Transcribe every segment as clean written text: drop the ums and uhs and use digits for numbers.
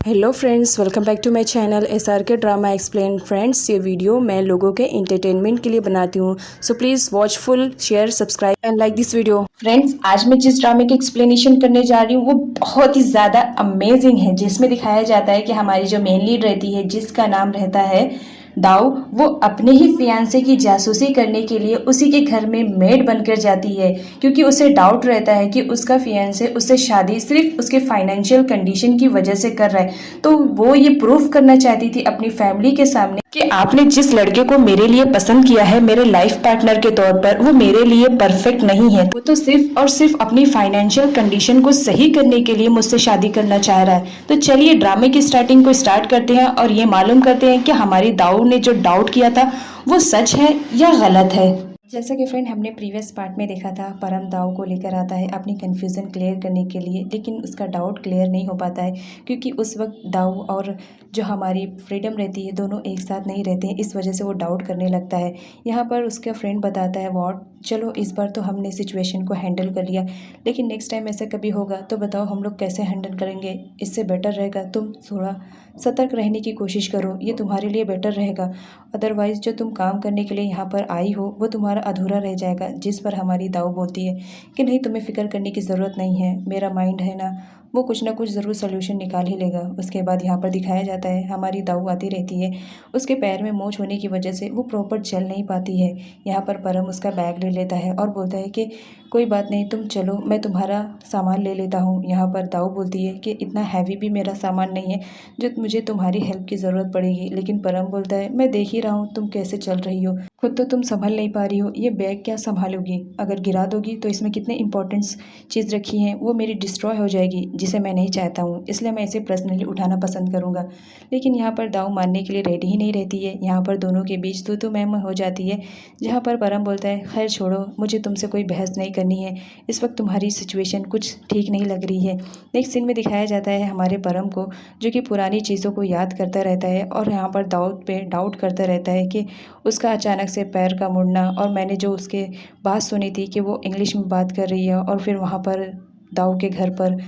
Hello friends, welcome back to my channel SRK drama explain. Friends, ये video मैं लोगों के एंटरटेनमेंट के लिए बनाती हूँ, so please watch full, share, subscribe and like this video. Friends, आज मैं जिस ड्रामे की एक्सप्लेनेशन करने जा रही हूँ वो बहुत ही ज़्यादा अमेजिंग है, जिसमें दिखाया जाता है कि हमारी जो मेन लीड रहती है, जिसका नाम रहता है दाऊ, वो अपने ही फियांसे की जासूसी करने के लिए उसी के घर में मेड बनकर जाती है, क्योंकि उसे डाउट रहता है कि उसका फियांसे उससे शादी सिर्फ उसके फाइनेंशियल कंडीशन की वजह से कर रहा है। तो वो ये प्रूफ करना चाहती थी अपनी फैमिली के सामने कि आपने जिस लड़के को मेरे लिए पसंद किया है मेरे लाइफ पार्टनर के तौर पर, वो मेरे लिए परफेक्ट नहीं है। वो तो सिर्फ और सिर्फ अपनी फाइनेंशियल कंडीशन को सही करने के लिए मुझसे शादी करना चाह रहा है। तो चलिए ड्रामे की स्टार्टिंग को स्टार्ट करते हैं और ये मालूम करते हैं कि हमारी दाऊ ने जो डाउट किया था वो सच है या गलत है। जैसा कि फ्रेंड हमने प्रीवियस पार्ट में देखा था, परम दाऊ को लेकर आता है अपनी कन्फ्यूज़न क्लियर करने के लिए, लेकिन उसका डाउट क्लियर नहीं हो पाता है क्योंकि उस वक्त दाऊ और जो हमारी फ्रीडम रहती है दोनों एक साथ नहीं रहते हैं। इस वजह से वो डाउट करने लगता है। यहाँ पर उसका फ्रेंड बताता है, वॉट, चलो इस बार तो हमने सिचुएशन को हैंडल कर लिया, लेकिन नेक्स्ट टाइम ऐसा कभी होगा तो बताओ हम लोग कैसे हैंडल करेंगे। इससे बेटर रहेगा तुम थोड़ा सतर्क रहने की कोशिश करो, ये तुम्हारे लिए बेटर रहेगा। अदरवाइज़ जो तुम काम करने के लिए यहाँ पर आई हो वो तुम्हारा अधूरा रह जाएगा। जिस पर हमारी दाऊ बोलती है कि नहीं, तुम्हें फ़िक्र करने की ज़रूरत नहीं है, मेरा माइंड है ना, वो कुछ ना कुछ ज़रूर सोल्यूशन निकाल ही लेगा। उसके बाद यहाँ पर दिखाया जाता है हमारी दाऊ आती रहती है, उसके पैर में मोच होने की वजह से वो प्रॉपर चल नहीं पाती है। यहाँ पर परम उसका बैग ले लेता है और बोलता है कि कोई बात नहीं, तुम चलो, मैं तुम्हारा सामान ले लेता हूँ। यहाँ पर दाऊ बोलती है कि इतना हैवी भी मेरा सामान नहीं है जो मुझे तुम्हारी हेल्प की ज़रूरत पड़ेगी। लेकिन परम बोलता है, मैं देख ही रहा हूँ तुम कैसे चल रही हो, खुद तो तुम संभल नहीं पा रही हो, ये बैग क्या संभालोगी, अगर गिरा दोगी तो इसमें कितने इंपॉर्टेंट्स चीज़ रखी हैं वो मेरी डिस्ट्रॉय हो जाएगी, जिसे मैं नहीं चाहता हूँ, इसलिए मैं इसे पर्सनली उठाना पसंद करूँगा। लेकिन यहाँ पर दाऊ मानने के लिए रेडी ही नहीं रहती है। यहाँ पर दोनों के बीच तो मैम हो जाती है, जहाँ पर परम बोलता है, खैर छोड़ो, मुझे तुमसे कोई बहस नहीं करनी है, इस वक्त तुम्हारी सिचुएशन कुछ ठीक नहीं लग रही है। नेक्स्ट सीन में दिखाया जाता है हमारे परम को, जो कि पुरानी चीज़ों को याद करता रहता है और यहाँ पर दाऊ पे डाउट करता रहता है कि उसका अचानक से पैर का मुड़ना, और मैंने जो उसके बात सुनी थी कि वो इंग्लिश में बात कर रही है, और फिर वहाँ पर दाऊ के घर पर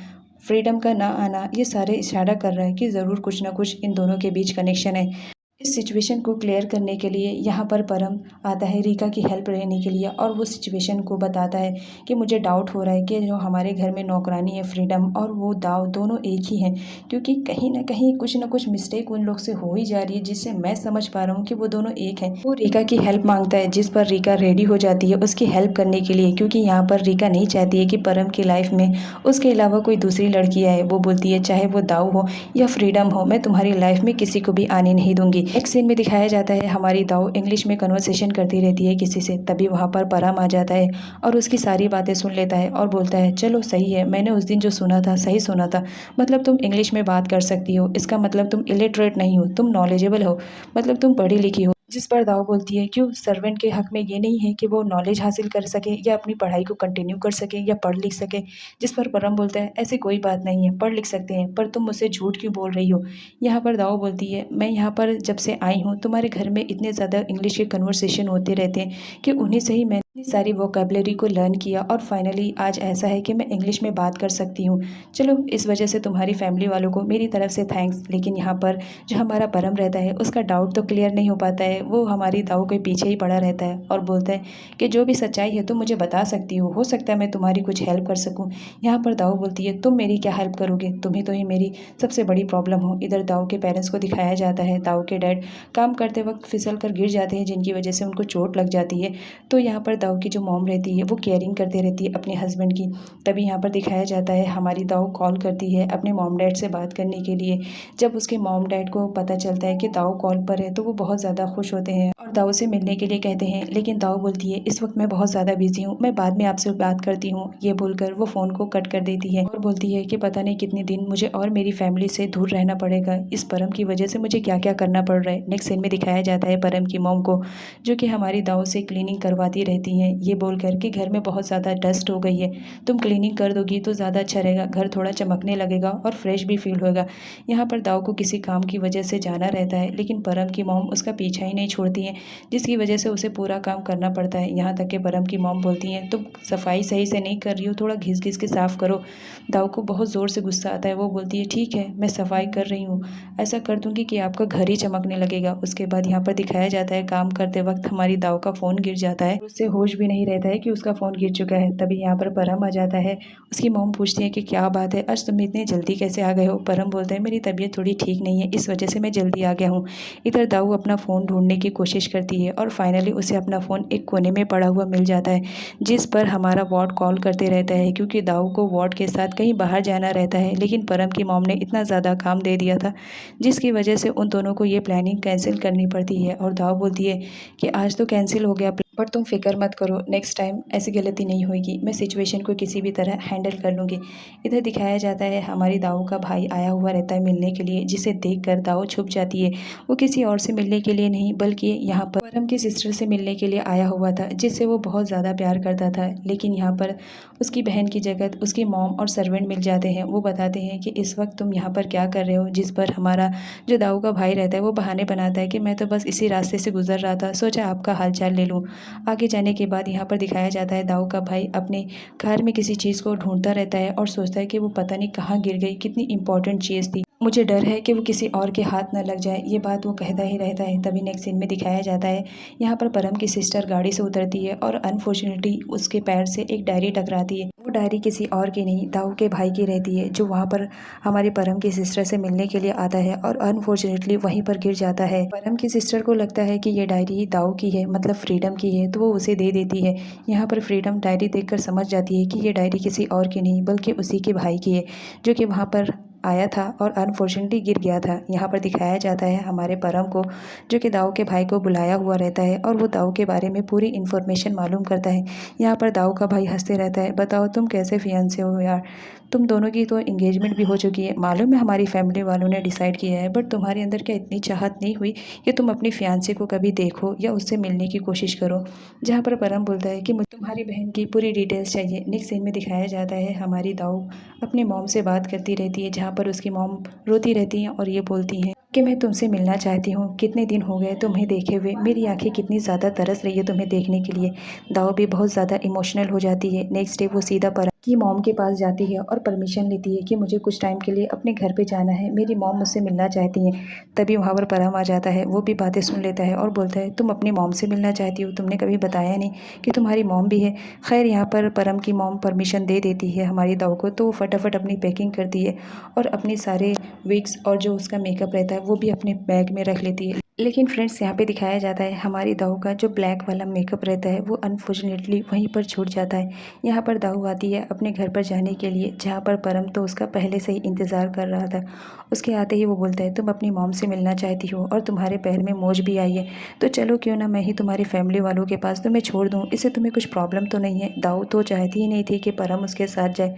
फ्रीडम का ना आना, ये सारे इशारा कर रहा है कि ज़रूर कुछ ना कुछ इन दोनों के बीच कनेक्शन है। इस सिचुएशन को क्लियर करने के लिए यहाँ पर परम आता है रीका की हेल्प लेने के लिए, और वो सिचुएशन को बताता है कि मुझे डाउट हो रहा है कि जो हमारे घर में नौकरानी है फ्रीडम और वो दाऊ दोनों एक ही हैं, क्योंकि कहीं ना कुछ मिस्टेक उन लोग से हो ही जा रही है, जिससे मैं समझ पा रहा हूँ कि वो दोनों एक हैं। वो रीका की हेल्प मांगता है, जिस पर रीका रेडी हो जाती है उसकी हेल्प करने के लिए, क्योंकि यहाँ पर रीका नहीं चाहती है कि परम की लाइफ में उसके अलावा कोई दूसरी लड़की आए। वो बोलती है, चाहे वो दाऊ हो या फ्रीडम हो, मैं तुम्हारी लाइफ में किसी को भी आने नहीं दूंगी। एक सीन में दिखाया जाता है हमारी दाऊ इंग्लिश में कन्वर्सेशन करती रहती है किसी से, तभी वहाँ पर परम आ जाता है और उसकी सारी बातें सुन लेता है और बोलता है, चलो सही है, मैंने उस दिन जो सुना था सही सुना था, मतलब तुम इंग्लिश में बात कर सकती हो, इसका मतलब तुम इलिटरेट नहीं हो, तुम नॉलेजेबल हो, मतलब तुम पढ़ी लिखी हो। जिस पर दाऊ बोलती है, क्यों, सर्वेंट के हक में ये नहीं है कि वो नॉलेज हासिल कर सके या अपनी पढ़ाई को कंटिन्यू कर सके या पढ़ लिख सके। जिस पर परम बोलता है, ऐसी कोई बात नहीं है, पढ़ लिख सकते हैं, पर तुम मुझसे झूठ क्यों बोल रही हो। यहाँ पर दाऊ बोलती है, मैं यहाँ पर जब से आई हूँ तुम्हारे घर में इतने ज़्यादा इंग्लिश के कन्वर्सेशन होते रहते हैं कि उन्हीं से ही मैं इतनी सारी वोकेबलरी को लर्न किया, और फाइनली आज ऐसा है कि मैं इंग्लिश में बात कर सकती हूँ। चलो, इस वजह से तुम्हारी फैमिली वालों को मेरी तरफ से थैंक्स। लेकिन यहाँ पर जो हमारा परम रहता है उसका डाउट तो क्लियर नहीं हो पाता है, वो हमारी दाऊ के पीछे ही पड़ा रहता है और बोलता है कि जो भी सच्चाई है तुम मुझे बता सकती हो सकता है मैं तुम्हारी कुछ हेल्प कर सकूँ। यहाँ पर दाऊ बोलती है, तुम मेरी क्या हेल्प करोगे, तुम्ही तो ही मेरी सबसे बड़ी प्रॉब्लम हो। इधर दाऊ के पेरेंट्स को दिखाया जाता है, दाऊ के डैड काम करते वक्त फिसल कर गिर जाते हैं, जिनकी वजह से उनको चोट लग जाती है। तो यहाँ पर दाऊ की जो मॉम रहती है वो केयरिंग करती रहती है अपने हस्बैंड की। तभी यहाँ पर दिखाया जाता है हमारी दाऊ कॉल करती है अपने मॉम डैड से बात करने के लिए। जब उसके मॉम डैड को पता चलता है कि दाऊ कॉल पर है तो वो बहुत ज़्यादा खुश होते हैं और दाऊ से मिलने के लिए कहते हैं, लेकिन दाऊ बोलती है, इस वक्त मैं बहुत ज़्यादा बिजी हूँ, मैं बाद में आपसे बात करती हूँ। ये बोलकर वो फ़ोन को कट कर देती है और बोलती है कि पता नहीं कितने दिन मुझे और मेरी फैमिली से दूर रहना पड़ेगा, इस परम की वजह से मुझे क्या क्या करना पड़ रहा है। नेक्स्ट सीन में दिखाया जाता है परम की मॉम को, जो कि हमारी दाऊ से क्लीनिंग करवाती रहती बोलती हैं ये बोल कर कि घर में बहुत ज़्यादा डस्ट हो गई है, तुम क्लीनिंग कर दोगी तो ज़्यादा अच्छा रहेगा, घर थोड़ा चमकने लगेगा और फ्रेश भी फील होगा। यहाँ पर दाऊ को किसी काम की वजह से जाना रहता है, लेकिन परम की मॉम उसका पीछा ही नहीं छोड़ती हैं, जिसकी वजह से उसे पूरा काम करना पड़ता है। यहाँ तक कि परम की मॉम बोलती हैं तुम सफाई सही से नहीं कर रही हो, थोड़ा घिस घिस के साफ़ करो। दाऊ को बहुत ज़ोर से गुस्सा आता है, वो बोलती है ठीक है मैं सफाई कर रही हूँ, ऐसा कर दूंगी कि आपका घर ही चमकने लगेगा। उसके बाद यहाँ पर दिखाया जाता है काम करते वक्त हमारी दाऊ का फ़ोन गिर जाता है, उससे होश भी नहीं रहता है कि उसका फ़ोन गिर चुका है। तभी यहाँ पर परम आ जाता है, उसकी मॉम पूछती है कि क्या बात है, आज तुम इतनी जल्दी कैसे आ गए हो। परम बोलते हैं मेरी तबीयत थोड़ी ठीक नहीं है, इस वजह से मैं जल्दी आ गया हूँ। इधर दाऊ अपना फ़ोन ढूंढने की कोशिश करती है और फाइनली उसे अपना फ़ोन एक कोने में पड़ा हुआ मिल जाता है, जिस पर हमारा वार्ड कॉल करते रहता है, क्योंकि दाऊ को वार्ड के साथ कहीं बाहर जाना रहता है। लेकिन परम की मॉम ने इतना ज़्यादा काम दे दिया था, जिसकी वजह से उन दोनों को ये प्लानिंग कैंसिल करनी पड़ती है। और दाऊ बोलती है कि आज तो कैंसिल हो गया, पर तुम फिक्र मत करो, नेक्स्ट टाइम ऐसी गलती नहीं होगी, मैं सिचुएशन को किसी भी तरह हैंडल कर लूँगी। इधर दिखाया जाता है हमारी दाऊ का भाई आया हुआ रहता है मिलने के लिए, जिसे देखकर दाऊ छुप जाती है। वो किसी और से मिलने के लिए नहीं, बल्कि यहाँ पर परम की सिस्टर से मिलने के लिए आया हुआ था, जिससे वो बहुत ज़्यादा प्यार करता था। लेकिन यहाँ पर उसकी बहन की जगह उसकी मॉम और सर्वेंट मिल जाते हैं। वो बताते हैं कि इस वक्त तुम यहाँ पर क्या कर रहे हो, जिस पर हमारा जो दाऊ का भाई रहता है वो बहाने बनाता है कि मैं तो बस इसी रास्ते से गुजर रहा था, सोचा आपका हालचाल ले लूँ। आगे जाने के बाद यहाँ पर दिखाया जाता है दाऊ का भाई अपने कार में किसी चीज़ को ढूंढता रहता है और सोचता है कि वो पता नहीं कहाँ गिर गई, कितनी इंपॉर्टेंट चीज़ थी, मुझे डर है कि वो किसी और के हाथ न लग जाए, ये बात वो कहता ही रहता है। तभी नेक्स्ट सीन में दिखाया जाता है यहाँ पर परम की सिस्टर गाड़ी से उतरती है और अनफॉर्चुनेटली उसके पैर से एक डायरी टकराती है। वो डायरी किसी और की नहीं, दाऊ के भाई की रहती है, जो वहाँ पर हमारी परम की सिस्टर से मिलने के लिए आता है और अनफॉर्चुनेटली वहीं पर गिर जाता है। परम की सिस्टर को लगता है कि ये डायरी दाऊ की है, मतलब फ्रीडम की है, तो वो उसे दे देती है। यहाँ पर फ्रीडम डायरी देखकर समझ जाती है कि ये डायरी किसी और की नहीं बल्कि उसी के भाई की है, जो कि वहाँ पर आया था और अनफॉर्चुनेटली गिर गया था। यहाँ पर दिखाया जाता है हमारे परम को, जो कि दाऊ के भाई को बुलाया हुआ रहता है और वो दाऊ के बारे में पूरी इन्फॉर्मेशन मालूम करता है। यहाँ पर दाऊ का भाई हंसते रहता है, बताओ तुम कैसे फियांसे हो यार, तुम दोनों की तो इंगेजमेंट भी हो चुकी है, मालूम है हमारी फैमिली वालों ने डिसाइड किया है, बट तुम्हारे अंदर क्या इतनी चाहत नहीं हुई कि तुम अपनी फियांसे को कभी देखो या उससे मिलने की कोशिश करो। जहाँ पर परम बोलता है कि मुझे तुम्हारी बहन की पूरी डिटेल्स चाहिए। नेक्स्ट सीन में दिखाया जाता है हमारी दाऊ अपनी मॉम से बात करती रहती है, जहाँ पर उसकी मॉम रोती रहती हैं और ये बोलती हैं कि मैं तुमसे मिलना चाहती हूँ, कितने दिन हो गए तुम्हें देखे हुए, मेरी आंखें कितनी ज़्यादा तरस रही है तुम्हें देखने के लिए। दाऊ भी बहुत ज़्यादा इमोशनल हो जाती है। नेक्स्ट डे वो सीधा परम की मॉम के पास जाती है और परमिशन लेती है कि मुझे कुछ टाइम के लिए अपने घर पे जाना है, मेरी मॉम मुझसे मिलना चाहती हैं। तभी वहाँ पर परम आ जाता है, वो भी बातें सुन लेता है और बोलता है तुम अपनी मॉम से मिलना चाहती हो, तुमने कभी बताया नहीं कि तुम्हारी मॉम भी है। खैर यहाँ पर परम की मॉम परमिशन दे देती है हमारी दाऊ को, तो वो फटाफट अपनी पैकिंग करती है और अपने सारे विग्स और जो उसका मेकअप रहता है वो भी अपने बैग में रख लेती है। लेकिन फ्रेंड्स यहाँ पे दिखाया जाता है हमारी दाऊ का जो ब्लैक वाला मेकअप रहता है वो अनफॉर्चुनेटली वहीं पर छूट जाता है। यहाँ पर दाऊ आती है अपने घर पर जाने के लिए, जहाँ पर परम तो उसका पहले से ही इंतज़ार कर रहा था। उसके आते ही वो बोलता है तुम अपनी मॉम से मिलना चाहती हो और तुम्हारे पैर में मोच भी आई है, तो चलो क्यों ना मैं ही तुम्हारी फैमिली वालों के पास तुम्हें छोड़ दूँ, इससे तुम्हें कुछ प्रॉब्लम तो नहीं है। दाऊ तो चाहती ही नहीं थी कि परम उसके साथ जाए।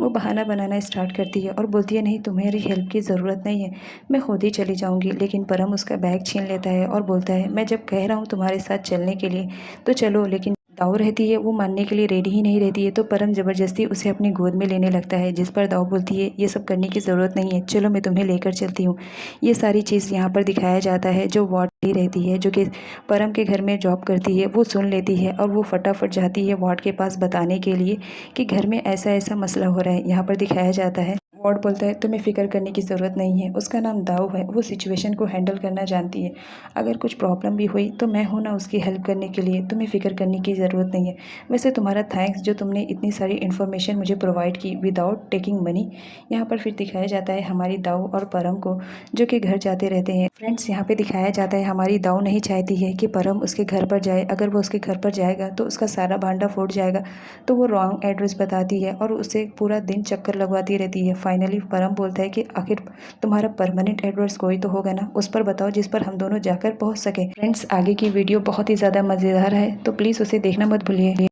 वो बहाना बनाना स्टार्ट करती है और बोलती है नहीं तुम्हारी हेल्प की ज़रूरत नहीं है, मैं खुद ही चली जाऊँगी। लेकिन परम उसका बैग छीन लेता है और बोलता है मैं जब कह रहा हूँ तुम्हारे साथ चलने के लिए तो चलो। लेकिन दाऊ रहती है, वो मानने के लिए रेडी ही नहीं रहती है, तो परम ज़बरदस्ती उसे अपनी गोद में लेने लगता है, जिस पर दाऊ बोलती है ये सब करने की ज़रूरत नहीं है, चलो मैं तुम्हें लेकर चलती हूँ। ये सारी चीज़ यहाँ पर दिखाया जाता है। जो वार्ड ही रहती है, जो कि परम के घर में जॉब करती है, वो सुन लेती है और वो फटाफट जाती है वार्ड के पास बताने के लिए कि घर में ऐसा ऐसा मसला हो रहा है। यहाँ पर दिखाया जाता है वार्ड बोलता है तुम्हें फ़िक्र करने की ज़रूरत नहीं है, उसका नाम दाऊ है, वो सिचुएशन को हैंडल करना जानती है, अगर कुछ प्रॉब्लम भी हुई तो मैं हूँ ना उसकी हेल्प करने के लिए, तुम्हें फ़िक्र करने की ज़रूरत नहीं है। वैसे तुम्हारा थैंक्स जो तुमने इतनी सारी इन्फॉर्मेशन मुझे प्रोवाइड की विदाउट टेकिंग मनी। यहाँ पर फिर दिखाया जाता है हमारी दाऊ और परम को, जो कि घर जाते रहते हैं। फ्रेंड्स यहाँ पे दिखाया जाता है हमारी दाऊ नहीं चाहती है कि परम उसके घर पर जाए, अगर वो उसके घर पर जाएगा तो उसका सारा भांडा फूट जाएगा, तो वो रॉन्ग एड्रेस बताती है और उसे पूरा दिन चक्कर लगवाती रहती है। फाइनली परम बोलता है कि आखिर तुम्हारा परमानेंट एड्रेस कोई तो होगा ना, उस पर बताओ जिस पर हम दोनों जाकर पहुंच सके। फ्रेंड्स आगे की वीडियो बहुत ही ज़्यादा मज़ेदार है, तो प्लीज़ उसे देखना मत भूलिए।